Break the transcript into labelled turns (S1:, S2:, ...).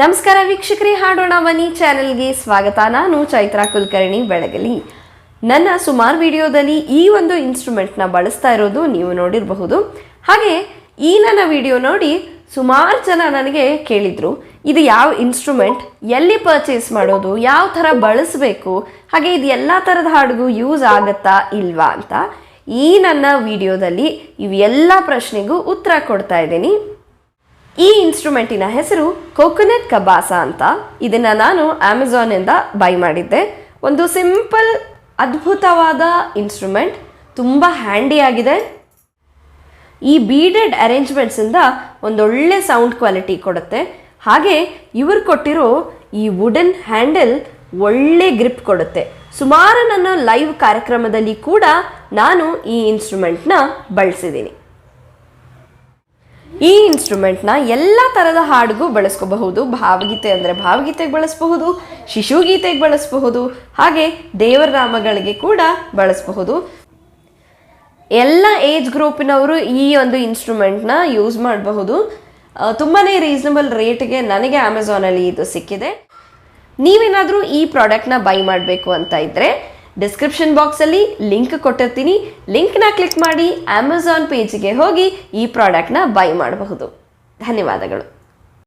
S1: ನಮಸ್ಕಾರ ವೀಕ್ಷಕರೇ, ಹಾಡೋಣ ಬನ್ನಿ ಚಾನೆಲ್ಗೆ ಸ್ವಾಗತ. ನಾನು ಚೈತ್ರಾ ಕುಲಕರ್ಣಿ ಬೆಳಗಲಿ. ನನ್ನ ಸುಮಾರು ವಿಡಿಯೋದಲ್ಲಿ ಈ ಒಂದು ಇನ್ಸ್ಟ್ರೂಮೆಂಟ್ನ ಬಳಸ್ತಾ ಇರೋದು ನೀವು ನೋಡಿರಬಹುದು. ಹಾಗೆ ಈ ನನ್ನ ವಿಡಿಯೋ ನೋಡಿ ಸುಮಾರು ಜನ ನನಗೆ ಕೇಳಿದರು, ಇದು ಯಾವ ಇನ್ಸ್ಟ್ರೂಮೆಂಟ್, ಎಲ್ಲಿ ಪರ್ಚೇಸ್ ಮಾಡೋದು, ಯಾವ ಥರ ಬಳಸಬೇಕು, ಹಾಗೆ ಇದು ಎಲ್ಲ ಥರದ ಹಾಡಿಗೂ ಯೂಸ್ ಆಗುತ್ತಾ ಇಲ್ವಾ ಅಂತ ಈ ನನ್ನ ವಿಡಿಯೋದಲ್ಲಿ ಇವೆಲ್ಲ ಪ್ರಶ್ನೆಗೂ ಉತ್ತರ ಕೊಡ್ತಾ ಇದ್ದೀನಿ. ಈ ಇನ್ಸ್ಟ್ರೂಮೆಂಟಿನ ಹೆಸರು ಕೋಕೋನಟ್ ಕಬಾಸ ಅಂತ. ಇದನ್ನು ನಾನು ಅಮೆಝಾನಿಂದ ಬೈ ಮಾಡಿದ್ದೆ. ಒಂದು ಸಿಂಪಲ್ ಅದ್ಭುತವಾದ ಇನ್ಸ್ಟ್ರೂಮೆಂಟ್, ತುಂಬ ಹ್ಯಾಂಡಿಯಾಗಿದೆ. ಈ ಬೀಡೆಡ್ ಅರೇಂಜ್ಮೆಂಟ್ಸಿಂದ ಒಂದೊಳ್ಳೆ ಸೌಂಡ್ ಕ್ವಾಲಿಟಿ ಕೊಡುತ್ತೆ. ಹಾಗೆ ಇವರು ಕೊಟ್ಟಿರೋ ಈ ವುಡನ್ ಹ್ಯಾಂಡಲ್ ಒಳ್ಳೆ ಗ್ರಿಪ್ ಕೊಡುತ್ತೆ. ಸುಮಾರು ನನ್ನ ಲೈವ್ ಕಾರ್ಯಕ್ರಮದಲ್ಲಿ ಕೂಡ ನಾನು ಈ ಇನ್ಸ್ಟ್ರೂಮೆಂಟ್ನ ಬಳಸಿದ್ದೀನಿ. ಈ ಇನ್ಸ್ಟ್ರೂಮೆಂಟ್ನ ಎಲ್ಲ ಥರದ ಹಾಡಿಗೂ ಬಳಸ್ಕೋಬಹುದು. ಭಾವಗೀತೆ ಅಂದರೆ ಭಾವಗೀತೆಗೆ ಬಳಸಬಹುದು, ಶಿಶುಗೀತೆಗೆ ಬಳಸಬಹುದು, ಹಾಗೆ ದೇವರ ನಾಮಗಳಿಗೆ ಕೂಡ ಬಳಸಬಹುದು. ಎಲ್ಲ ಏಜ್ ಗ್ರೂಪಿನವರು ಈ ಒಂದು ಇನ್ಸ್ಟ್ರೂಮೆಂಟ್ನ ಯೂಸ್ ಮಾಡಬಹುದು. ತುಂಬಾ ರೀಸನಬಲ್ ರೇಟ್ಗೆ ನನಗೆ ಅಮೆಝಾನಲ್ಲಿ ಇದು ಸಿಕ್ಕಿದೆ. ನೀವೇನಾದರೂ ಈ ಪ್ರಾಡಕ್ಟ್ನ ಬೈ ಮಾಡಬೇಕು ಅಂತ ಇದ್ದರೆ ಡಿಸ್ಕ್ರಿಪ್ಷನ್ ಬಾಕ್ಸಲ್ಲಿ ಲಿಂಕ್ ಕೊಟ್ಟಿರ್ತೀನಿ. ಲಿಂಕ್ನ ಕ್ಲಿಕ್ ಮಾಡಿ ಅಮೆಝಾನ್ ಪೇಜ್ಗೆ ಹೋಗಿ ಈ ಪ್ರಾಡಕ್ಟ್ನ ಬೈ ಮಾಡಬಹುದು. ಧನ್ಯವಾದಗಳು.